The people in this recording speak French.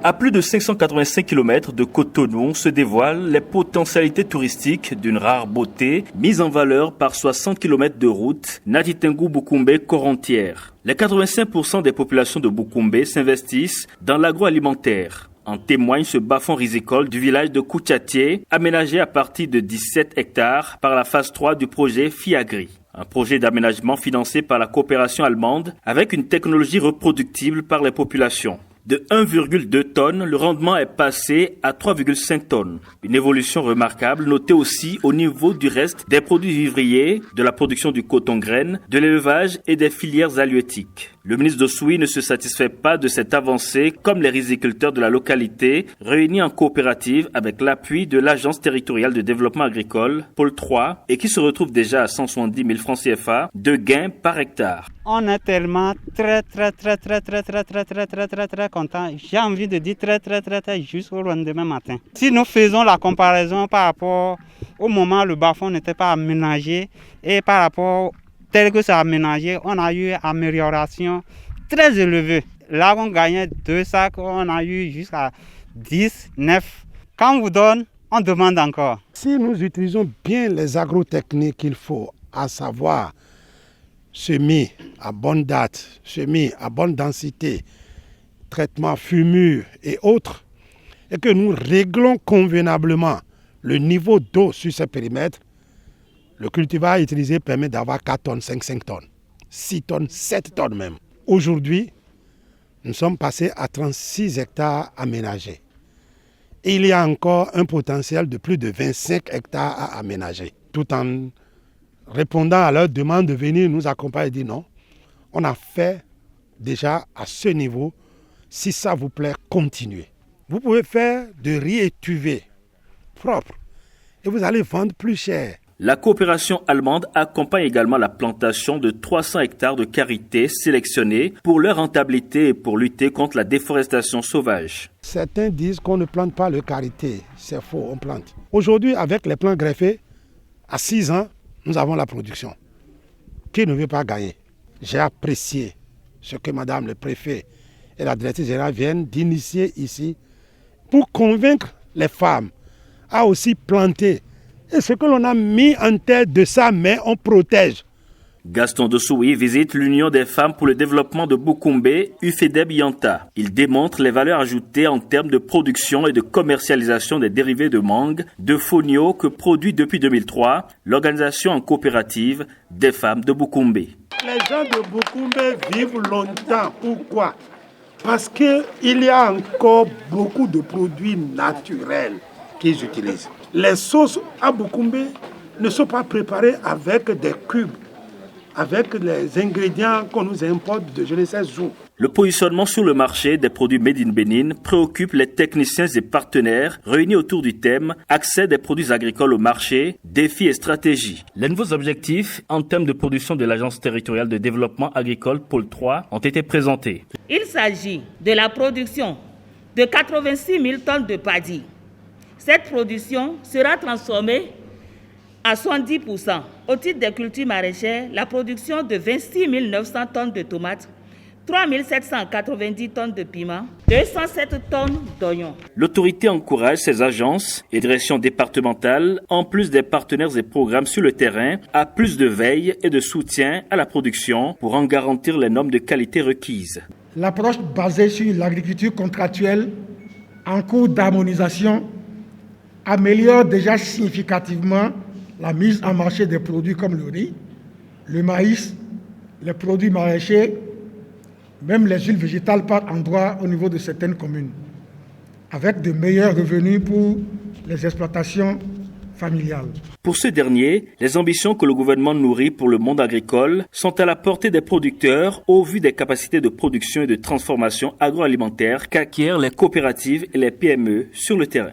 À plus de 585 km de Cotonou se dévoilent les potentialités touristiques d'une rare beauté mise en valeur par 60 km de route Natitengu-Boukoumbe-Corontière. Les 85% des populations de Boukoumbe s'investissent dans l'agroalimentaire. En témoigne ce bas-fond rizicole du village de Koutiatié, aménagé à partir de 17 hectares par la phase 3 du projet Fiagri. Un projet d'aménagement financé par la coopération allemande avec une technologie reproductible par les populations. De 1,2 tonnes, le rendement est passé à 3,5 tonnes. Une évolution remarquable notée aussi au niveau du reste des produits vivriers, de la production du coton-graine, de l'élevage et des filières halieutiques. Le ministre d'Ossoui ne se satisfait pas de cette avancée comme les riziculteurs de la localité réunis en coopérative avec l'appui de l'Agence territoriale de développement agricole, Pôle 3, et qui se retrouve déjà à 170 000 francs CFA de gains par hectare. On est tellement très content. J'ai envie de dire très jusqu'au lendemain matin. Si nous faisons la comparaison par rapport au moment où le bas-fond n'était pas aménagé et par rapport tel que c'est aménagé, on a eu une amélioration très élevée. Là, on gagnait 2 sacs, on a eu jusqu'à 10, 9. Quand on vous donne, on demande encore. Si nous utilisons bien les agrotechniques qu'il faut, à savoir semis à bonne date, semis à bonne densité, traitement fumure et autres, et que nous réglons convenablement le niveau d'eau sur ces périmètres, le cultivar utilisé permet d'avoir 4 tonnes, 5 tonnes, 6 tonnes, 7 tonnes même. Aujourd'hui, nous sommes passés à 36 hectares aménagés. Et il y a encore un potentiel de plus de 25 hectares à aménager. Tout en répondant à leur demande de venir nous accompagner et dire non, on a fait déjà à ce niveau, si ça vous plaît, continuez. Vous pouvez faire de riz étuvé propre et vous allez vendre plus cher. La coopération allemande accompagne également la plantation de 300 hectares de karité sélectionnés pour leur rentabilité et pour lutter contre la déforestation sauvage. Certains disent qu'on ne plante pas le karité. C'est faux, on plante. Aujourd'hui, avec les plants greffés, à 6 ans, nous avons la production. Qui ne veut pas gagner? J'ai apprécié ce que Madame le préfet et la directrice générale viennent d'initier ici pour convaincre les femmes à aussi planter. Et ce que l'on a mis en tête de ça, mais on protège. Gaston Dossoui visite l'Union des femmes pour le développement de Boukoumbe, UFEDEB Yanta. Il démontre les valeurs ajoutées en termes de production et de commercialisation des dérivés de mangue, de fonio que produit depuis 2003 l'organisation en coopérative des femmes de Boukoumbe. Les gens de Boukoumbe vivent longtemps. Pourquoi? Parce qu'il y a encore beaucoup de produits naturels qu'ils utilisent. Les sauces à Boukoumbe ne sont pas préparées avec des cubes, avec les ingrédients qu'on nous importe de je ne sais où. Le positionnement sur le marché des produits Made in Benin préoccupe les techniciens et partenaires réunis autour du thème « Accès des produits agricoles au marché, défis et stratégies ». Les nouveaux objectifs en termes de production de l'Agence territoriale de développement agricole Pôle 3 ont été présentés. Il s'agit de la production de 86 000 tonnes de paddy. Cette production sera transformée à 70%. Au titre des cultures maraîchères, la production de 26 900 tonnes de tomates, 3 790 tonnes de piments, 207 tonnes d'oignons. L'autorité encourage ses agences et directions départementales, en plus des partenaires et programmes sur le terrain, à plus de veille et de soutien à la production pour en garantir les normes de qualité requises. L'approche basée sur l'agriculture contractuelle en cours d'harmonisation améliore déjà significativement la mise en marché des produits comme le riz, le maïs, les produits maraîchers, même les huiles végétales par endroits au niveau de certaines communes, avec de meilleurs revenus pour les exploitations familiales. Pour ce dernier, les ambitions que le gouvernement nourrit pour le monde agricole sont à la portée des producteurs au vu des capacités de production et de transformation agroalimentaire qu'acquièrent les coopératives et les PME sur le terrain.